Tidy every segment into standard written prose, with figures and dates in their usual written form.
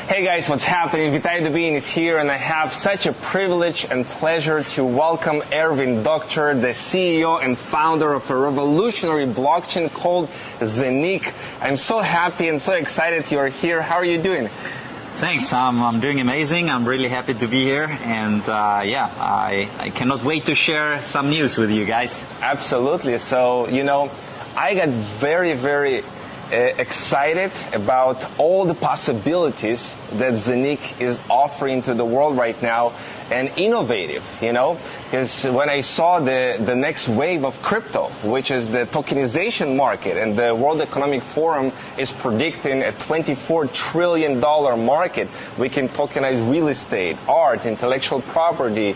Hey guys, what's happening? Vitaly Dubin is here, and I have such a privilege and pleasure to welcome Erwin Doctor, the CEO and founder of a revolutionary blockchain called Zeniq. I'm so happy and so excited you're here. How are you doing? Thanks, I'm doing amazing. I'm really happy to be here, and I cannot wait to share some news with you guys. Absolutely. So, I got very excited about all the possibilities that Zeniq is offering to the world right now, and innovative, because when I saw the next wave of crypto, which is the tokenization market, and the World Economic Forum is predicting a $24 trillion market. We can tokenize real estate, art, intellectual property,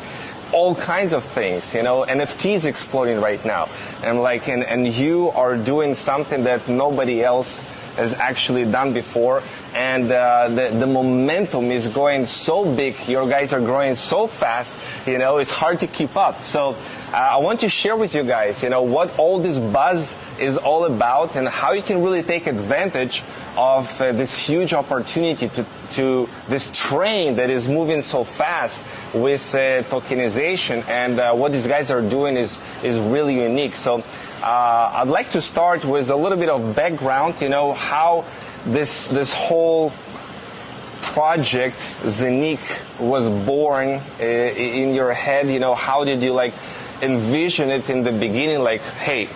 all kinds of things, NFTs exploding right now. And you are doing something that nobody else has actually done before. And the momentum is going so big. Your guys are growing so fast, it's hard to keep up. So I want to share with you guys, what all this buzz is all about and how you can really take advantage of this huge opportunity to this train that is moving so fast with tokenization. And what these guys are doing is really unique. So I'd like to start with a little bit of background, how this whole project Zeniq was born in your head. How did you envision it in the beginning? Hey,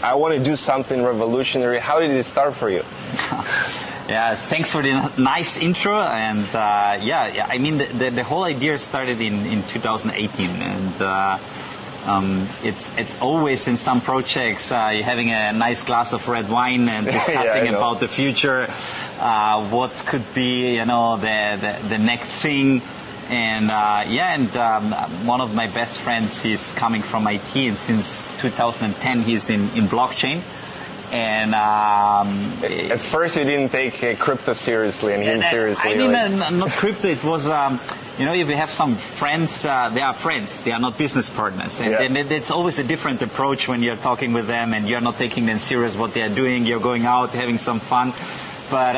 I want to do something revolutionary. How did it start for you? Yeah, thanks for the nice intro. And I mean, the whole idea started in 2018, and it's always in some projects you're having a nice glass of red wine and discussing about the future, what could be the next thing. And one of my best friends, he's coming from IT, and since 2010 he's in blockchain. And at first you didn't take crypto seriously and him seriously. I mean, not crypto. It was if you have some friends, they are friends. They are not business partners, and it's always a different approach when you're talking with them and you're not taking them serious what they are doing. You're going out having some fun. But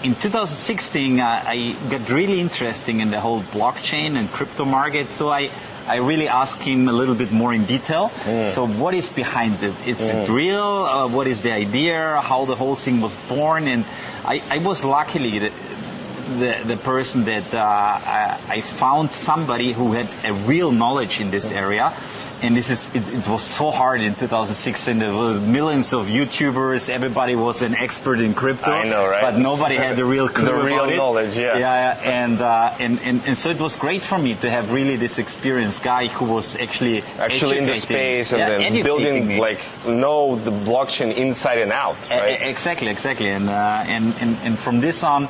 in 2016, I got really interested in the whole blockchain and crypto market. So I really asked him a little bit more in detail. So what is behind it? Is it real? What is the idea? How the whole thing was born? And I was luckily the person that I found somebody who had a real knowledge in this area. And it was so hard in 2016. There were millions of YouTubers. Everybody was an expert in crypto. I know, right? But nobody had the real clue about it. Knowledge, And so it was great for me to have really this experienced guy who was actually in the space and then building, know the blockchain inside and out, right? Exactly. And from this on,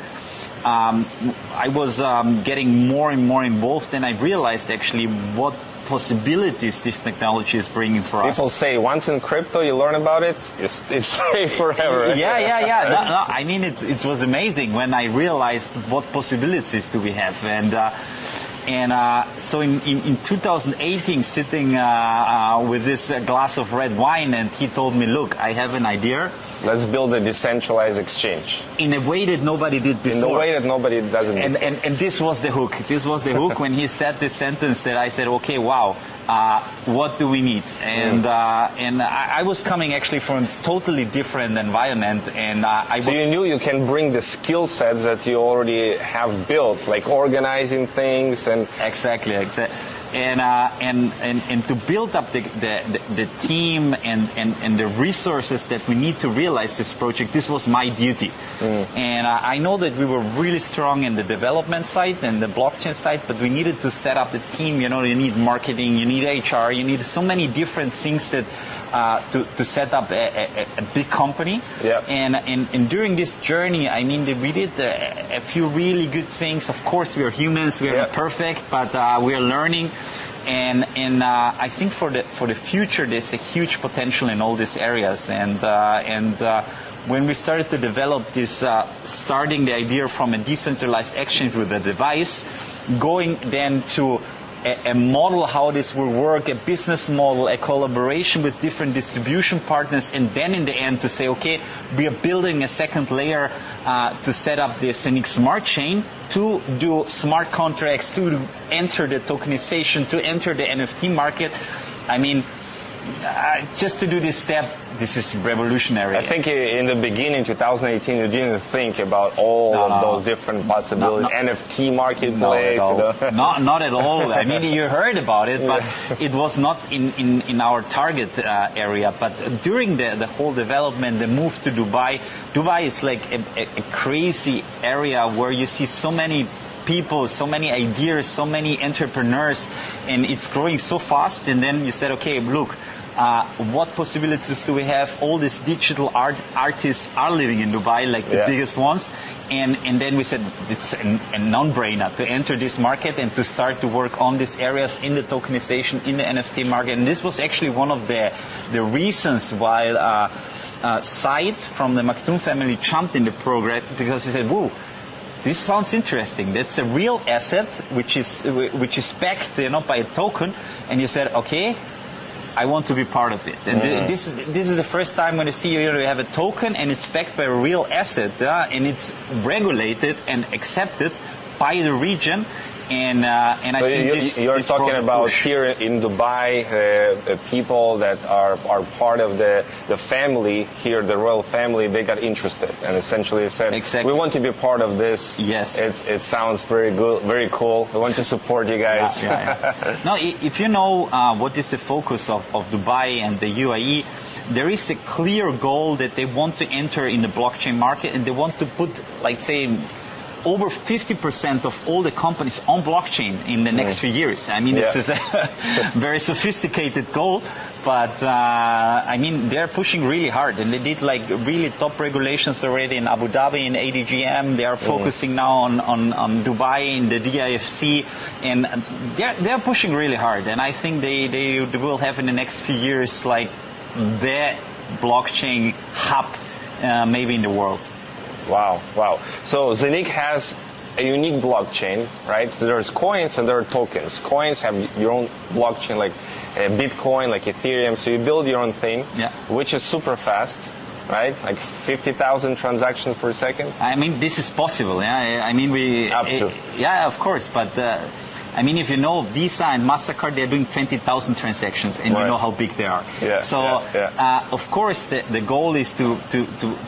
I was getting more and more involved, and I realized actually what possibilities this technology is bringing for us. People say once in crypto you learn about it, it's safe forever. No, I mean, it was amazing when I realized what possibilities do we have. So in 2018, sitting with this glass of red wine, and he told me, look, I have an idea. Let's build a decentralized exchange. In a way that nobody did before. In a way that nobody doesn't. And this was the hook. This was the hook when he said this sentence that I said, okay, wow, what do we need? And I was coming actually from a totally different environment. So you knew you can bring the skill sets that you already have built, like organizing things and... Exactly. And to build up the team and the resources that we need to realize this project, this was my duty. And I know that we were really strong in the development side and the blockchain side, but we needed to set up the team. You need marketing, you need HR, you need so many different things that to set up a big company. And during this journey, I mean, we did a few really good things. Of course, we are humans, we are not perfect, but we are learning. And I think for the future, there's a huge potential in all these areas. And when we started to develop this, starting the idea from a decentralized exchange with a device, going then to a model how this will work, a business model, a collaboration with different distribution partners, and then in the end to say, okay, we are building a second layer to set up the Zeniq smart chain to do smart contracts, to enter the tokenization, to enter the NFT market. I mean, just to do this step, this is revolutionary. I think in the beginning, 2018, you didn't think about all of those different possibilities. NFT marketplace. Not at all. I mean, you heard about it, but it was not in our target area. But during the whole development, the move to Dubai is like a crazy area where you see so many people, so many ideas, so many entrepreneurs, and it's growing so fast. And then you said, okay, look, what possibilities do we have? All these digital artists are living in Dubai, like the biggest ones. And then we said it's a non-brainer to enter this market and to start to work on these areas in the tokenization, in the NFT market. And this was actually one of the reasons why Said from the Maktoum family jumped in the program, because he said, whoa, this sounds interesting. That's a real asset which is backed, by a token. And you said, okay, I want to be part of it. And this is the first time when you see you have a token and it's backed by a real asset, and it's regulated and accepted by the region. And I think you're talking about here in Dubai, people that are part of the family here, the royal family. They got interested and essentially said, "We want to be part of this." Yes, it sounds very good, very cool. We want to support you guys. Now, if you know what is the focus of Dubai and the UAE, there is a clear goal that they want to enter in the blockchain market, and they want to put, like, say, over 50% of all the companies on blockchain in the next few years. I mean, it's a very sophisticated goal, but I mean, they're pushing really hard, and they did like really top regulations already in Abu Dhabi, in ADGM. They are focusing now on Dubai, in the DIFC, and they're pushing really hard. And I think they will have in the next few years like the blockchain hub, maybe in the world. Wow. So Zeniq has a unique blockchain, right? So there's coins and there are tokens. Coins have your own blockchain, like Bitcoin, like Ethereum. So you build your own thing, which is super fast, right? Like 50,000 transactions per second. I mean, this is possible. Yeah, I mean, up to. Yeah, of course, but. I mean, if you know Visa and MasterCard, they're doing 20,000 transactions, and you know how big they are. Of course, the goal is to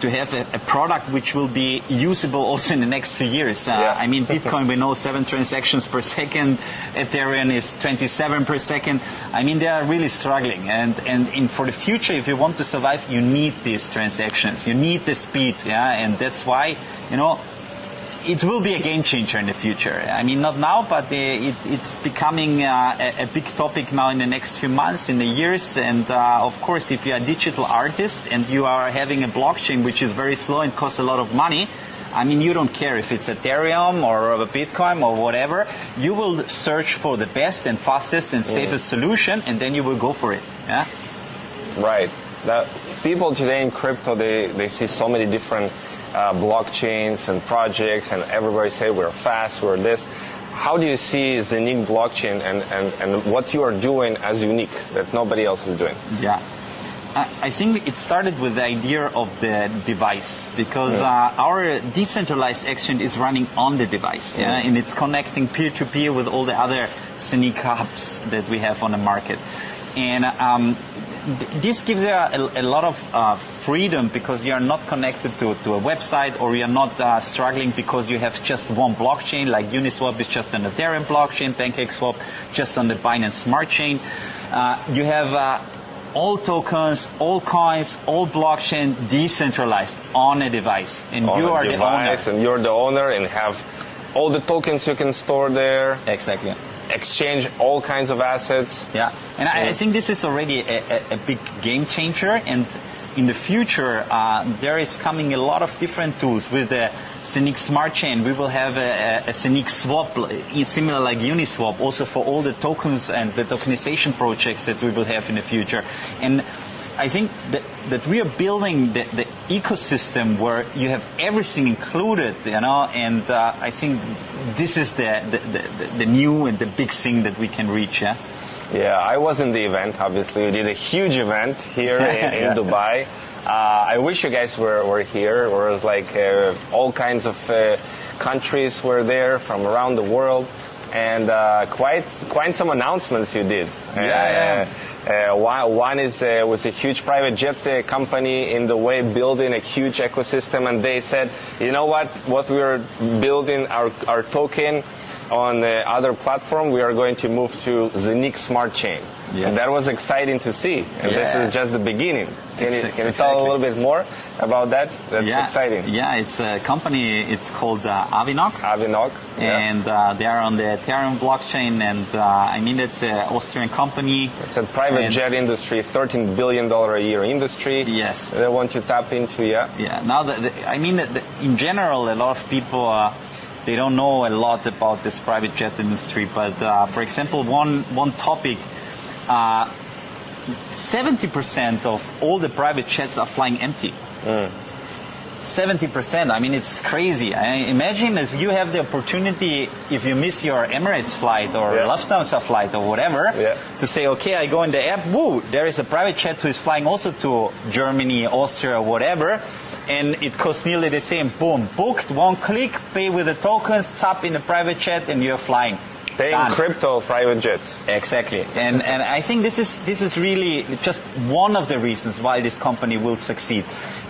have a product which will be usable also in the next few years. I mean, Bitcoin, we know 7 transactions per second. Ethereum is 27 per second. I mean, they are really struggling. And for the future, if you want to survive, you need these transactions. You need the speed. And that's why, it will be a game changer in the future. I mean, not now, but it's becoming a big topic now in the next few months, in the years. And of course, if you're a digital artist and you are having a blockchain which is very slow and costs a lot of money, I mean, you don't care if it's Ethereum or a Bitcoin or whatever. You will search for the best and fastest and safest solution, and then you will go for it. Right. Now, people today in crypto, they see so many different blockchains and projects, and everybody say we're fast, we're this. How do you see Zeniq blockchain and what you are doing as unique that nobody else is doing? I think it started with the idea of the device, because our decentralized exchange is running on the device, and it's connecting peer-to-peer with all the other Zeniq hubs that we have on the market. And this gives you a lot of freedom, because you are not connected to a website, or you are not struggling because you have just one blockchain, like Uniswap is just on the Ethereum blockchain, PancakeSwap just on the Binance Smart Chain. You have all tokens, all coins, all blockchain decentralized on a device, and you are the owner. And you're the owner, and have all the tokens you can store there. Exactly. Exchange all kinds of assets. And I think this is already a big game changer, and in the future there is coming a lot of different tools. With the Zeniq Smart Chain, we will have a Zeniq Swap, similar like Uniswap, also for all the tokens and the tokenization projects that we will have in the future. And I think that we are building the ecosystem where you have everything included, you know, and I think this is the new and the big thing that we can reach. Yeah. Yeah, I was in the event. Obviously, we did a huge event here in Dubai. I wish you guys were here. It was like all kinds of countries were there from around the world, and quite some announcements you did. One is was a huge private jet company in the way building a huge ecosystem, and they said, you know what we're building our token on the other platform, we are going to move to Zeniq Smart Chain. Yes. And that was exciting to see. And this is just the beginning. Can you tell a little bit more about that? That's exciting. Yeah, it's a company, it's called Avinoc. Avinoc. And they are on the Ethereum blockchain. And I mean, it's an Austrian company. It's a private jet industry, $13 billion a year industry. Yes. They want to tap into, Yeah. Now, I mean, in general, a lot of people... they don't know a lot about this private jet industry, but for example, one topic, 70% of all the private jets are flying empty. 70%, I mean, it's crazy. Imagine if you have the opportunity, if you miss your Emirates flight or Lufthansa flight or whatever, to say, okay, I go in the app, woo, there is a private jet who is flying also to Germany, Austria, or whatever, and it costs nearly the same. Boom, booked, one click, pay with the tokens, tap in a private jet, and you're flying. Paying crypto private jets. Exactly, and I think this is really just one of the reasons why this company will succeed,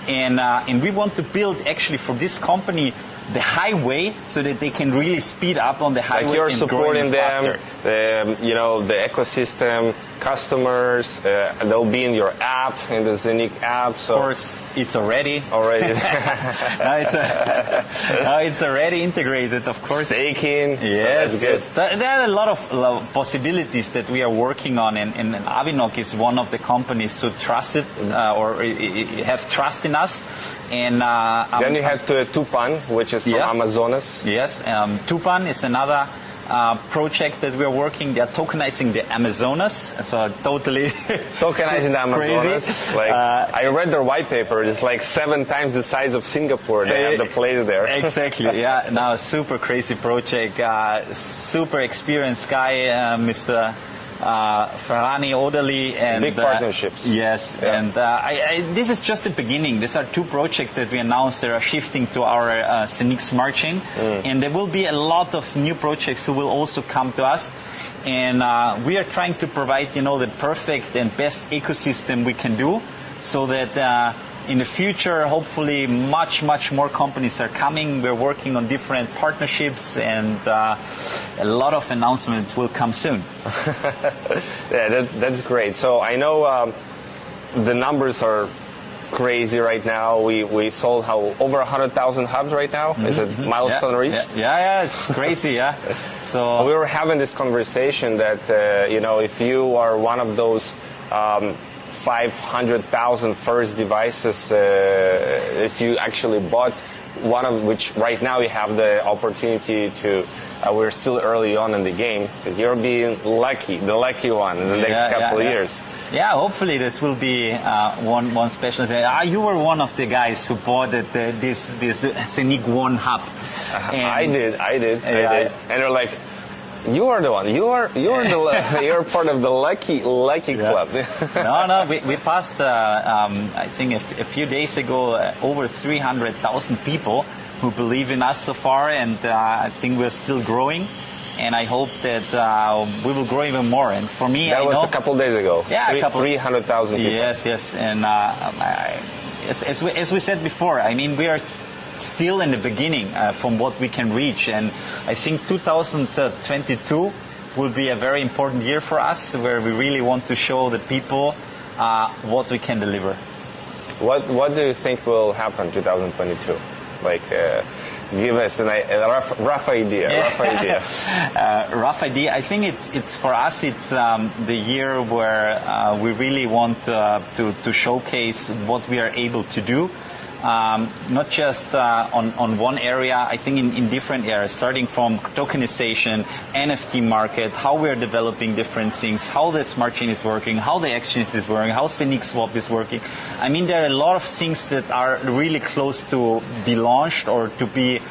and we want to build actually for this company the highway so that they can really speed up on the highway. Like you're and supporting them, the ecosystem, customers. They'll be in your app, in the Zeniq app. So of course, it's already. It's already integrated, of course. Staking. Yes, yes. There are a lot of possibilities that we are working on, and Avinoc is one of the companies who trusted or have trust in us. And then you have Tupan, which is from Amazonas. Yes, Tupan is another project that we're working. They're tokenizing the Amazonas, so totally tokenizing the Amazonas. Crazy. Like I read their white paper. It's like 7 times the size of Singapore. They have the place there. Exactly. Yeah. Now, super crazy project. Super experienced guy, Mr. Farhani Odali, and big partnerships. Yes, and this is just the beginning. These are 2 projects that we announced that are shifting to our Zeniq Smart Chain, and there will be a lot of new projects who will also come to us. And we are trying to provide, the perfect and best ecosystem we can do, so that in the future, hopefully, much more companies are coming. We're working on different partnerships, and a lot of announcements will come soon. Yeah, that's great. So I know the numbers are crazy right now. We sold over 100,000 hubs right now. Is it milestone reached? Yeah, it's crazy. Yeah. So we were having this conversation that if you are one of those 500,000 first devices, if you actually bought one of which right now you have the opportunity to, we're still early on in the game, that you're being lucky, the lucky one in the next couple of years. Yeah, hopefully this will be one special. You were one of the guys who bought this Zeniq One hub. I did. And they're like, you are the one. You're part of the lucky club. No. We passed. I think a few days ago, over 300,000 people who believe in us so far, and I think we're still growing. And I hope that we will grow even more. And for me, that was a couple days ago. Yeah, 300,000 people. Yes. And as we said before, I mean, we are still in the beginning from what we can reach, and I think 2022 will be a very important year for us, where we really want to show the people what we can deliver. What do you think will happen 2022? Like, give us a rough idea. Rough idea. I think it's for us. It's the year where we really want to showcase what we are able to do. not just on one area, I think in different areas, starting from tokenization, NFT market, how we're developing different things, how the smart chain is working, how the exchange is working, how Zeniq Swap is working. I mean, there are a lot of things that are really close to be launched or to be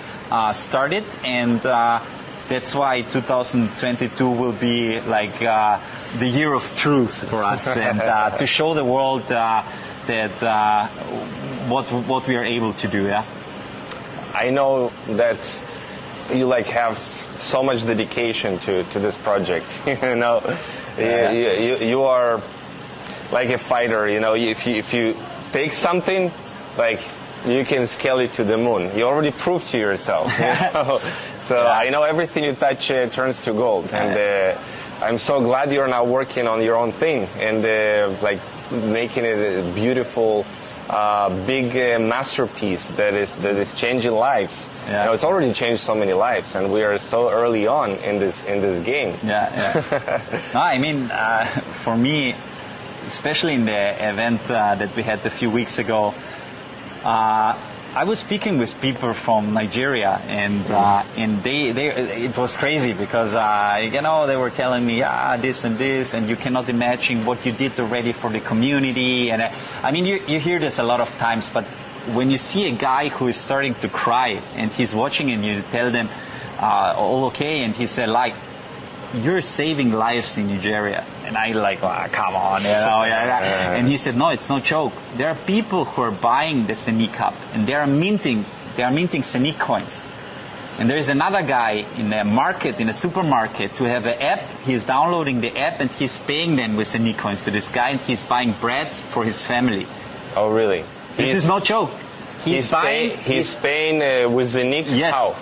started, and that's why 2022 will be like the year of truth for us, and to show the world that what we are able to do. Yeah, I know that you like have so much dedication to this project. You know, you are like a fighter. You know, if you take something, like you can scale it to the moon. You already proved to yourself. You know? So yeah. I know everything you touch turns to gold, and I'm so glad you're now working on your own thing and like making it a beautiful, big masterpiece that is changing lives. Yeah. You know, it's already changed so many lives, and we are so early on in this game. Yeah. No, I mean, for me, especially in the event that we had a few weeks ago, I was speaking with people from Nigeria, and it was crazy because you know, they were telling me this and this, and you cannot imagine what you did already for the community. And I mean, you hear this a lot of times, but when you see a guy who is starting to cry and he's watching, and you tell them all okay, and he said, like, you're saving lives in Nigeria. And I like, come on, you know. And he said, no, it's no joke. There are people who are buying the Zeniq Hub, and they are minting Zeniq coins. And there is another guy in a market, in a supermarket, to have an app. He's downloading the app, and he's paying them with Zeniq coins to this guy, and he's buying bread for his family. Oh, really? This is no joke. He's paying with Zeniq? Yes. How?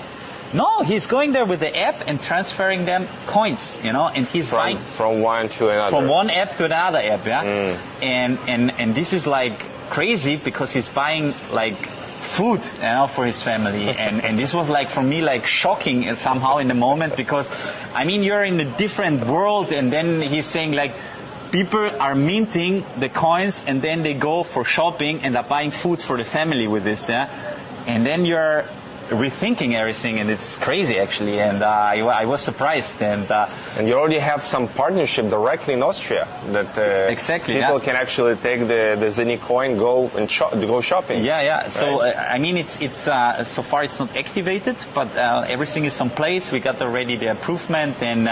No, he's going there with the app and transferring them coins, you know, and he's buying from one to another. From one app to another app, yeah. And this is like crazy because he's buying like food, you know, for his family, and this was like for me like shocking somehow in the moment, because I mean, you're in a different world, and then he's saying like people are minting the coins and then they go for shopping and are buying food for the family with this, yeah, and then you're rethinking everything, and it's crazy actually, and I was surprised, and you already have some partnership directly in Austria that exactly, people can actually take the Zeniq coin, go shopping. Yeah. So right? I mean, it's so far it's not activated, but everything is in place. We got already the improvement, and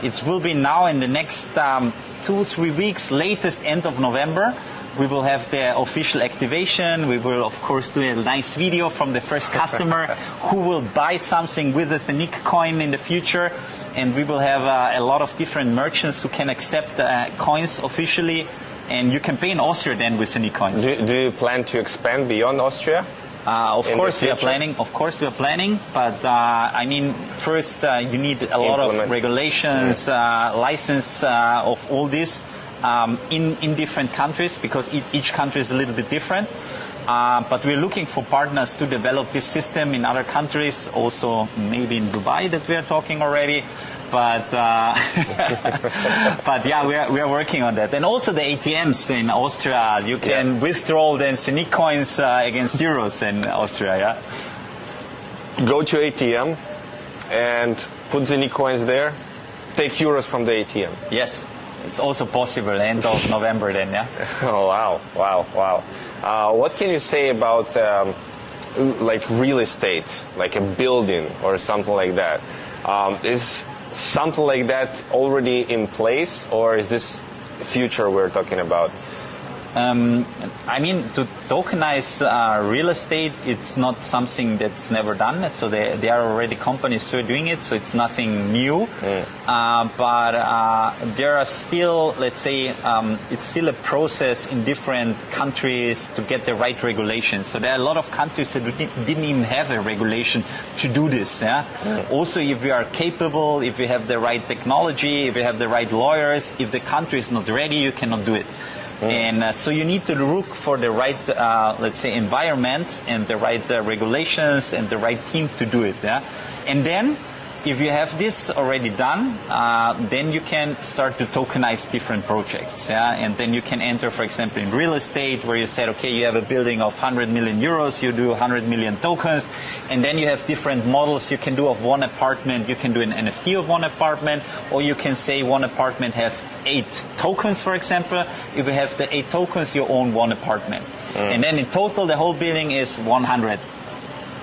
it will be now in the next 2-3 weeks, latest end of November. We will have the official activation. We will, of course, do a nice video from the first customer who will buy something with the Zeniq coin in the future. And we will have a lot of different merchants who can accept coins officially. And you can pay in Austria then with Zeniq coins. Do you plan to expand beyond Austria? Of course we are planning. But I mean, first you need a lot of regulations, license of all this. In different countries, because each country is a little bit different. But we're looking for partners to develop this system in other countries, also maybe in Dubai that we are talking already. But but yeah, we are working on that. And also the ATMs in Austria, you can withdraw then Zeniq coins against euros in Austria. Yeah. Go to ATM and put Zeniq coins there. Take euros from the ATM. Yes. It's also possible end of November then, yeah? Oh, wow. What can you say about like real estate, like a building or something like that? Is something like that already in place, or is this future we're talking about? I mean, to tokenize real estate, it's not something that's never done. So there are already companies who are doing it, so it's nothing new. But there are still, let's say, it's still a process in different countries to get the right regulations. So there are a lot of countries that didn't even have a regulation to do this. Yeah? Also, if we are capable, if we have the right technology, if we have the right lawyers, if the country is not ready, you cannot do it. And so you need to look for the right, let's say, environment and the right regulations and the right team to do it. Yeah? And then if you have this already done, then you can start to tokenize different projects. Yeah? And then you can enter, for example, in real estate, where you said, okay, you have a building of 100 million euros, you do 100 million tokens, and then you have different models you can do of one apartment. You can do an NFT of one apartment, or you can say one apartment have 8 tokens, for example. If you have the 8 tokens, you own one apartment. And then in total, the whole building is 100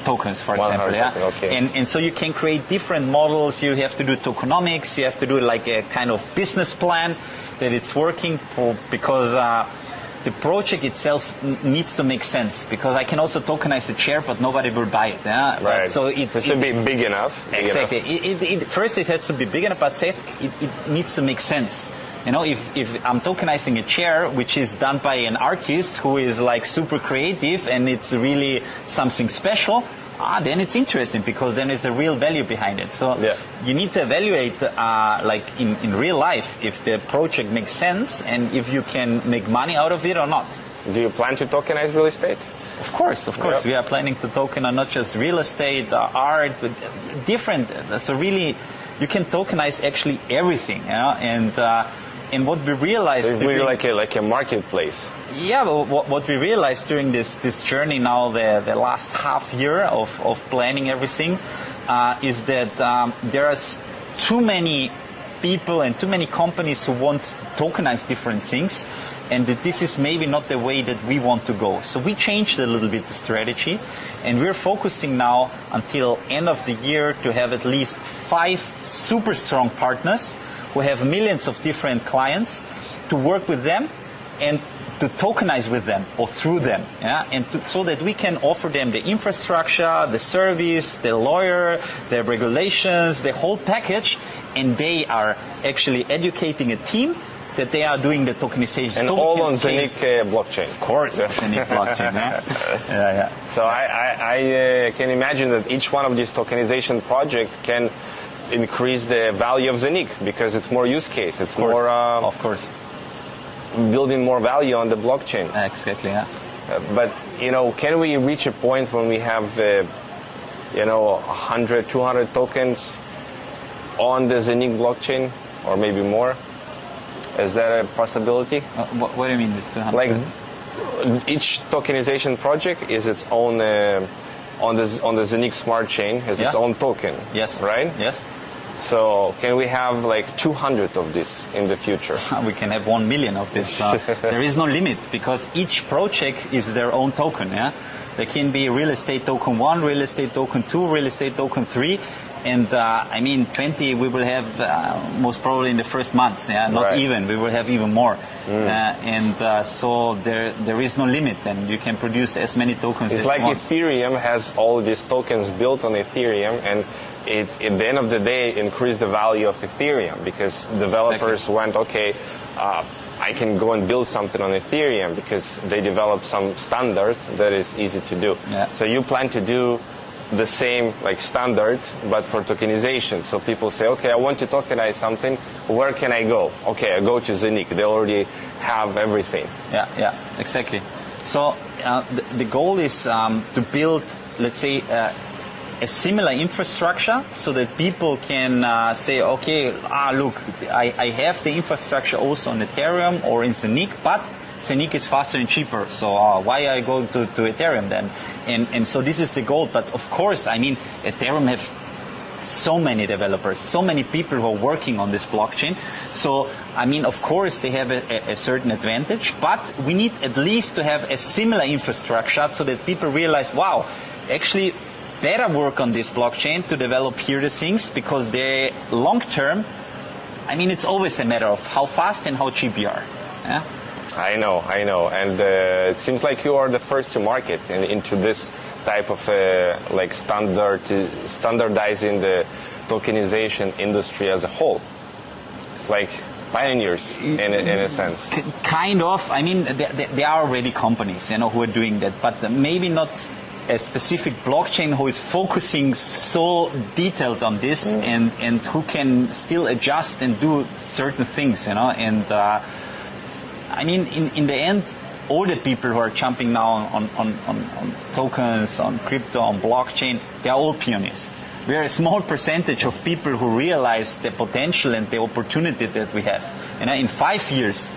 tokens, for example. Yeah? Okay. And so you can create different models. You have to do tokenomics. You have to do like a kind of business plan that it's working for, because the project itself needs to make sense, because I can also tokenize a chair, but nobody will buy it. Yeah? Right. But so it has to be big enough. Exactly. First, it has to be big enough, but it needs to make sense. You know, if I'm tokenizing a chair, which is done by an artist who is like super creative and it's really something special, then it's interesting, because then there's a real value behind it. So you need to evaluate, like in real life, if the project makes sense and if you can make money out of it or not. Do you plan to tokenize real estate? Of course. Yep. We are planning to token on not just real estate, art, but different. So really, you can tokenize actually everything. You know? And what we realized... It's really like a marketplace. Yeah, what we realized during this journey now, the last half year of planning everything, is that there are too many people and too many companies who want to tokenize different things, and that this is maybe not the way that we want to go. So we changed a little bit the strategy, and we're focusing now until end of the year to have at least 5 super strong partners who have millions of different clients, to work with them and to tokenize with them or through them, and so that we can offer them the infrastructure, the service, the lawyer, the regulations, the whole package, and they are actually educating a team that they are doing the tokenization. And so all on Zeniq blockchain. Of course, Zeniq blockchain. Yeah. So I can imagine that each one of these tokenization projects can increase the value of Zeniq, because it's more use case. It's more, of course, building more value on the blockchain. Exactly. Yeah. But can we reach a point when we have 100, 200 tokens on the Zeniq blockchain, or maybe more? Is that a possibility? What do you mean with 200? Like each tokenization project is its own on the Zeniq smart chain has its own token. Yes. Right? Yes. So can we have like 200 of this in the future? We can have 1 million of this. There is no limit, because each project is their own token. Yeah, there can be real estate token 1, real estate token 2, real estate token 3, and 20 we will have most probably in the first months. Yeah, not even. We will have even more. So there is no limit, and you can produce as many tokens as you want. It's like Ethereum has all these tokens built on Ethereum, and it, at the end of the day, increased the value of Ethereum, because developers went, okay, I can go and build something on Ethereum because they developed some standard that is easy to do. Yeah. So you plan to do the same like standard, but for tokenization. So people say, okay, I want to tokenize something. Where can I go? Okay, I go to Zeniq. They already have everything. Yeah, exactly. So the goal is to build, let's say, a similar infrastructure, so that people can say, okay, look, I have the infrastructure also on Ethereum or in Zeniq, but Zeniq is faster and cheaper, so why I go to Ethereum then? And so this is the goal. But of course, Ethereum have so many developers, so many people who are working on this blockchain. So, of course, they have a certain advantage, but we need at least to have a similar infrastructure, so that people realize, wow, actually better work on this blockchain to develop here the things, because they long term, it's always a matter of how fast and how cheap you are. Yeah? I know, and it seems like you are the first to market into this type of standardizing the tokenization industry as a whole. It's like pioneers in a sense. Kind of. There are already companies, who are doing that, but maybe not a specific blockchain who is focusing so detailed on this, and who can still adjust and do certain things, and in the end, all the people who are jumping now on tokens, on crypto, on blockchain, they are all pioneers. We are a small percentage of people who realize the potential and the opportunity that we have. And in 5 years,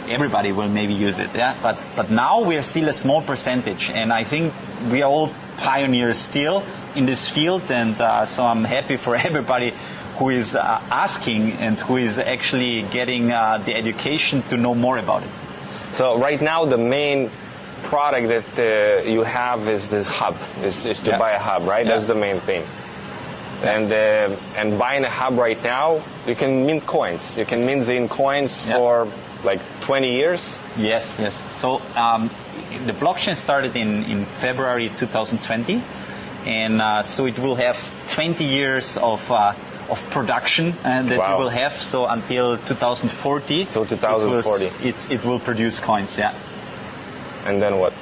everybody will maybe use it. Yeah, but now we are still a small percentage, and I think we are all pioneers still in this field. And so I'm happy for everybody who is asking and who is actually getting the education to know more about it. So right now the main product that you have is this hub, is to buy a hub, right? That's the main thing. And buying a hub right now, you can mint coins. You can mint Zine coins for like 20 years. Yes. So the blockchain started in February 2020, and so it will have 20 years of production that it will have. So until 2040. So 2040. It will produce coins. Yeah. And then what?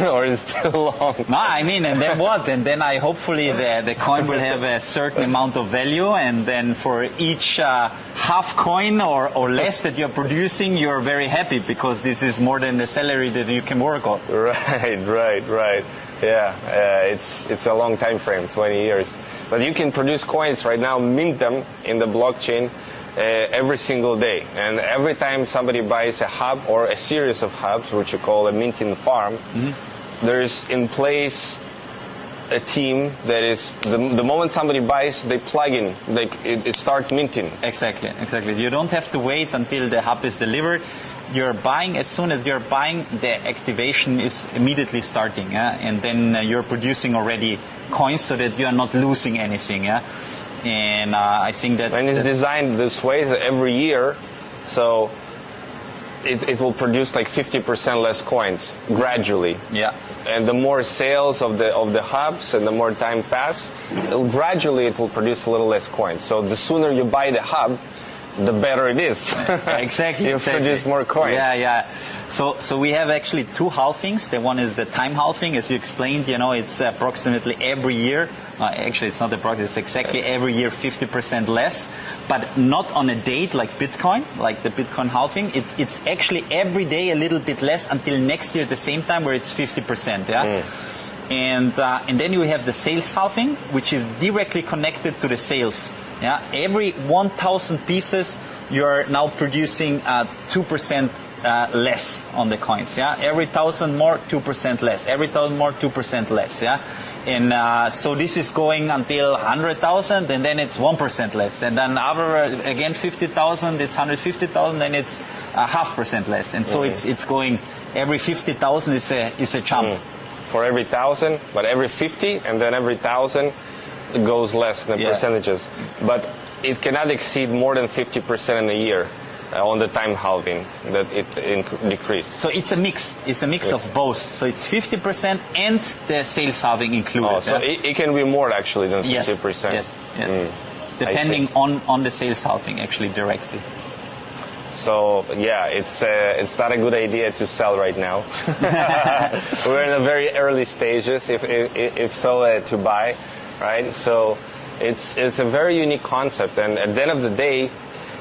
Or is it too long? No, I mean, and then what? And then hopefully the coin will have a certain amount of value, and then for each half coin or less that you're producing, you're very happy, because this is more than the salary that you can work on. Right. Yeah, it's a long time frame, 20 years. But you can produce coins right now, mint them in the blockchain every single day. And every time somebody buys a hub or a series of hubs, which you call a minting farm, there's in place a team that is, the moment somebody buys, they plug in, it starts minting. Exactly. You don't have to wait until the hub is delivered. You're buying, as soon as you're buying, the activation is immediately starting, and then you're producing already coins so that you are not losing anything. And I think that... And it's designed this way that every year, so it will produce like 50% less coins gradually. Yeah. And the more sales of the hubs and the more time pass, gradually it will produce a little less coins. So the sooner you buy the hub, the better it is. Exactly. You produce more coins. Yeah. So we have actually two halvings. The one is the time halving, as you explained. It's approximately every year. Actually, it's not approximately. It's exactly every year 50% less, but not on a date like Bitcoin, like the Bitcoin halving. It's actually every day a little bit less until next year at the same time, where it's 50%. Yeah. And then you have the sales halving, which is directly connected to the sales. Yeah, every 1,000 pieces, you are now producing 2% less on the coins. Yeah, every 1,000 more, 2% less. Every 1,000 more, 2% less. Yeah, and so this is going until 100,000, and then it's 1% less. And then again 50,000, it's 150,000, then it's 0.5% less. And so it's going every 50,000 is a jump. For every 1,000, but every 50, and then every 1,000. It goes less in the percentages, but it cannot exceed more than 50% in a year on the time halving that it decreased. So it's a mix. It's a mix of both. So it's 50% and the sales halving included. Oh, so it can be more actually than 50%. Yes. Depending on the sales halving actually directly. So yeah, it's not a good idea to sell right now. We're in the very early stages, if so, to buy. Right, so it's a very unique concept, and at the end of the day,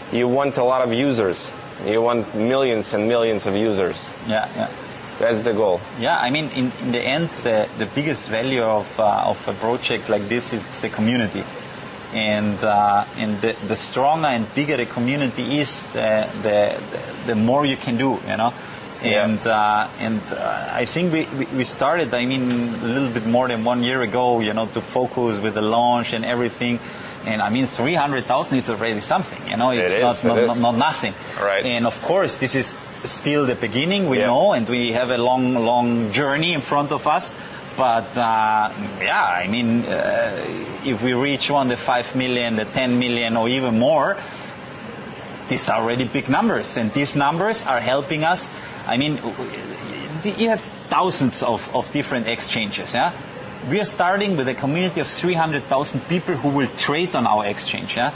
you want a lot of users. You want millions and millions of users. Yeah. That's the goal. Yeah, I mean, in the end, the biggest value of a project like this is the community, and the stronger and bigger the community is, the more you can do. And I think we started, I mean, a little bit more than 1 year ago, to focus with the launch and everything. And I mean, 300,000 is already something, it's not nothing. Right. And of course, this is still the beginning, we know, and we have a long journey in front of us. But I mean, if we reach the 5 million, the 10 million, or even more, these are already big numbers, and these numbers are helping us. I mean, you have thousands of different exchanges. Yeah, we are starting with a community of 300,000 people who will trade on our exchange. Yeah,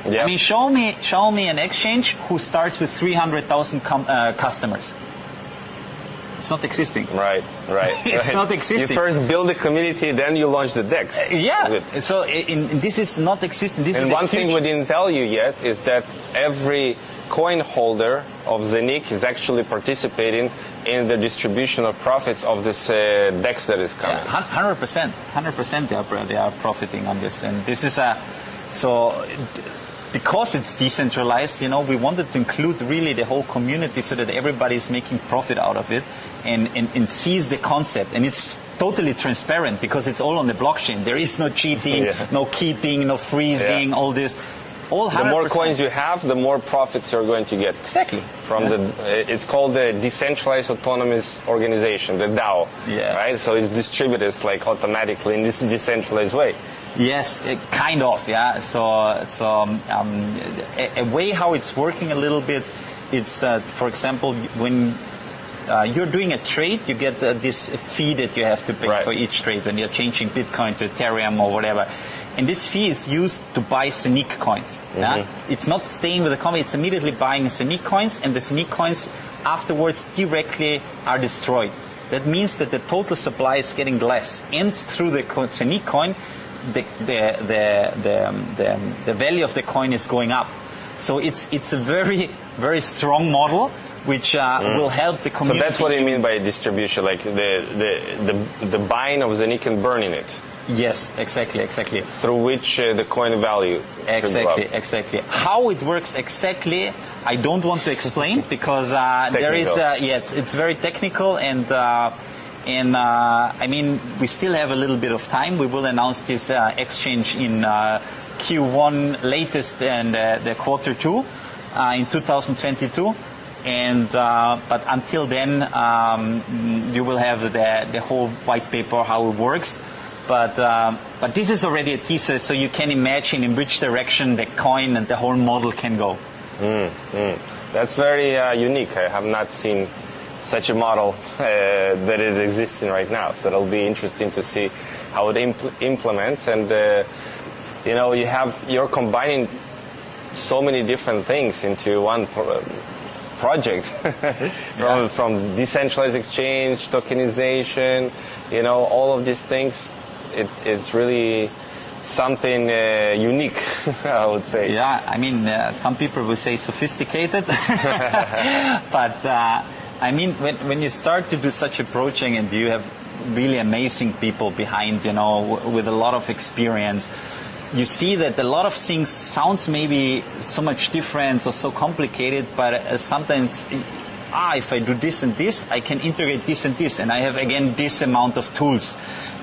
I mean, show me an exchange who starts with 300,000 customers. It's not existing. Right. It's not existing. You first build a community, then you launch the DEX. So this is not existing. And one thing we didn't tell you yet is that every coin holder of Zeniq is actually participating in the distribution of profits of this DEX that is coming. 100% they are profiting on this, and this is because it's decentralized, we wanted to include really the whole community so that everybody is making profit out of it and sees the concept. And it's totally transparent because it's all on the blockchain. There is no cheating, no keeping, no freezing, all this. All 100%. The more coins you have, the more profits you're going to get. Exactly. From it's called the Decentralized Autonomous Organization, the DAO. Right? So it's distributed like automatically in this decentralized way. Yes, kind of, So a way how it's working a little bit, it's that, for example, when you're doing a trade, you get this fee that you have to pay for each trade when you're changing Bitcoin to Ethereum or whatever. And this fee is used to buy Zeniq coins. It's not staying with the company, it's immediately buying Zeniq coins, and the Zeniq coins afterwards directly are destroyed. That means that the total supply is getting less, and through the Zeniq coin, the value of the coin is going up. So it's a very, very strong model which will help the community. So that's what you mean by distribution, like the buying of Zeniq and burning it. Yes, exactly. Through which the coin value. Exactly. How it works exactly, I don't want to explain because there is it's very technical and I mean, we still have a little bit of time. We will announce this exchange in Q1 latest and the Q2 in 2022. And but until then, you will have the whole white paper how it works. But this is already a teaser, so you can imagine in which direction the coin and the whole model can go. That's very unique. I have not seen such a model that is existing right now. So it'll be interesting to see how it implements. And you're combining so many different things into one project, from decentralized exchange, tokenization, all of these things. It's really something unique, I would say. Yeah, I mean, some people will say sophisticated, but I mean, when you start to do such a project and you have really amazing people behind, with a lot of experience, you see that a lot of things sounds maybe so much different or so complicated, but sometimes, if I do this and this, I can integrate this and this, and I have again this amount of tools.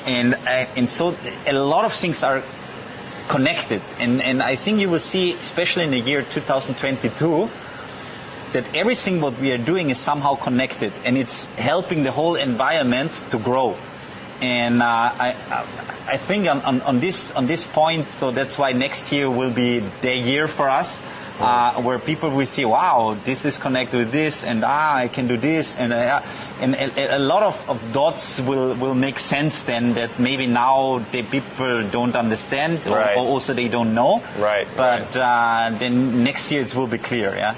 And so a lot of things are connected. And I think you will see, especially in the year 2022, that everything what we are doing is somehow connected, and it's helping the whole environment to grow. And I think on this point, so that's why next year will be the year for us, where people will see, wow, this is connected with this, and I can do this, and a lot of dots will make sense then, that maybe now the people don't understand, or also they don't know. But then next year it will be clear,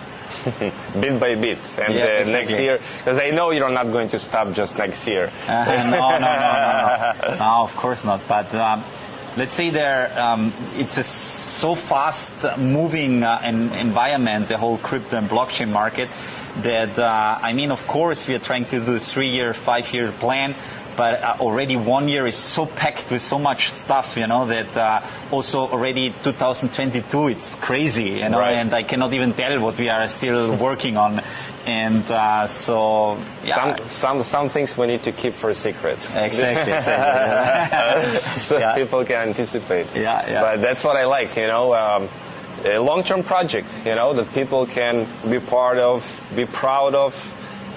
bit by bit, and exactly. Next year, because I know you're not going to stop just next year. No, of course not. But let's say it's a so fast moving environment, the whole crypto and blockchain market, that I mean, of course, we are trying to do a 3-year, 5-year plan. But already 1 year is so packed with so much stuff, that also already 2022, it's crazy, and I cannot even tell what we are still working on. And so, some things we need to keep for a secret. Exactly. So people can anticipate. But that's what I like, a long-term project, that people can be part of, be proud of.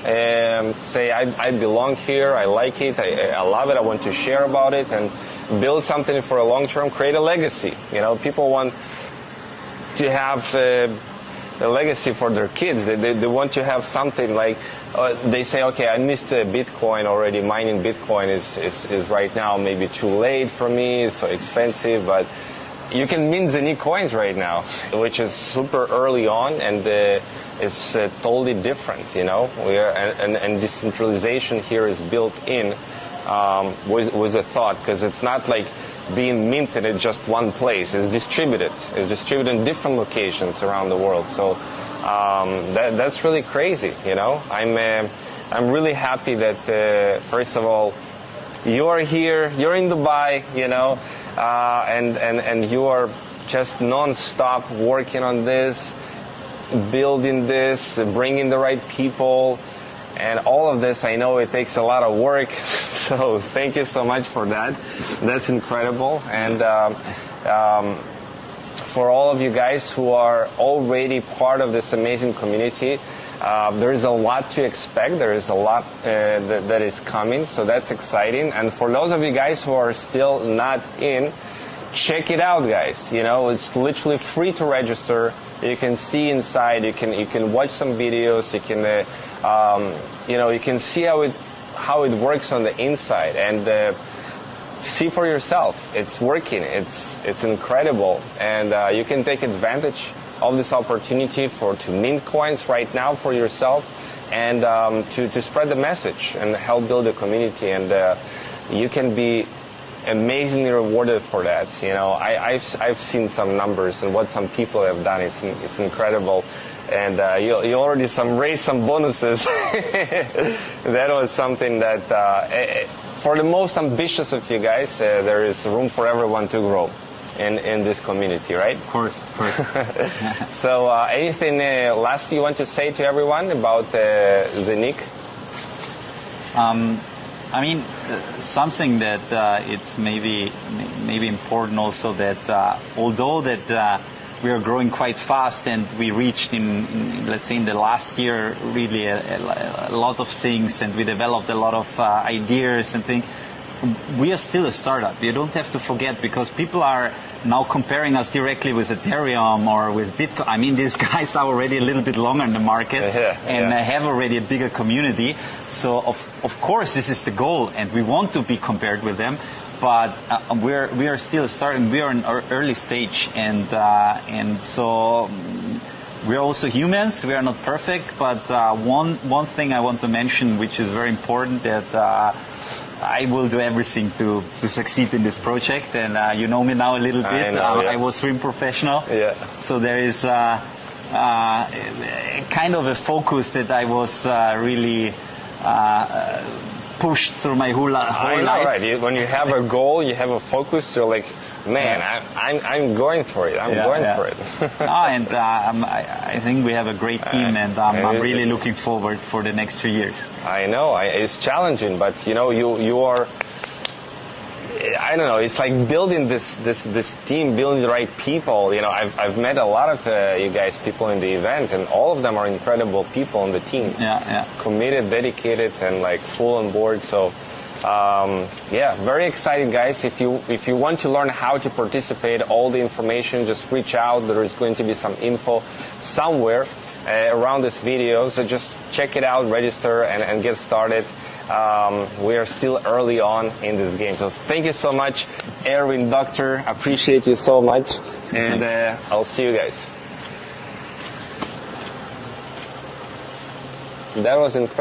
Say I belong here, I like it, I love it, I want to share about it, and build something for a long term, create a legacy. People want to have a legacy for their kids. They want to have something like, they say, okay, I missed Bitcoin already, mining Bitcoin is right now maybe too late for me, it's so expensive, but you can mint Zeniq coins right now, which is super early on, and it's totally different, and decentralization here is built in with a thought, because it's not like being minted at just one place. It's distributed in different locations around the world. So That's really crazy. You know, I'm really happy that first of all, you are here, you're in Dubai, you know, and you are just non-stop working on this, building this, bringing the right people, and all of this. I know it takes a lot of work, so thank you so much for that. That's incredible. And for all of you guys who are already part of this amazing community, there is a lot to expect. There is a lot that is coming, so that's exciting. And for those of you guys who are still not in, check it out, guys. You know, it's literally free to register. You can see inside. You can watch some videos. You can you know, you can see how it works on the inside and see for yourself. It's working. It's incredible, and you can take advantage of this opportunity to mint coins right now for yourself, and to spread the message and help build a community. And you can be amazingly rewarded for that. You know, I've seen some numbers and what some people have done. It's incredible. And you already raised some bonuses. That was something that for the most ambitious of you guys, there is room for everyone to grow in this community, right? Of course, of course. So anything last you want to say to everyone about Zeniq? I mean, something that it's maybe important also, that although that we are growing quite fast, and we reached in let's say in the last year really a lot of things, and we developed a lot of ideas and things, we are still a startup. You don't have to forget, because people are now comparing us directly with Ethereum or with Bitcoin. I mean, these guys are already a little bit longer in the market and have already a bigger community. So of course this is the goal, and we want to be compared with them. But we are still starting. We are in our early stage, and so we are also humans. We are not perfect. But one thing I want to mention, which is very important, that I will do everything to succeed in this project. And you know me now a little bit. I was swim professional. Yeah. So there is kind of a focus that I was really pushed through my whole life. Right. When you have a goal, you have a focus, you're like, man, I'm going for it. I'm going for it. And I think we have a great team, and I'm really looking forward for the next 3 years. I know. It's challenging, but you know, you are, I don't know, it's like building this team, building the right people. You know, I've met a lot of you guys, people in the event, and all of them are incredible people on the team. Committed, dedicated, and like full on board. So yeah, very excited, guys. If you want to learn how to participate, all the information, just reach out. There is going to be some info somewhere around this video, so just check it out, register, and get started. We are still early on in this game. So thank you so much, Erwin, Doctor. Appreciate you so much. And I'll see you guys. That was incredible.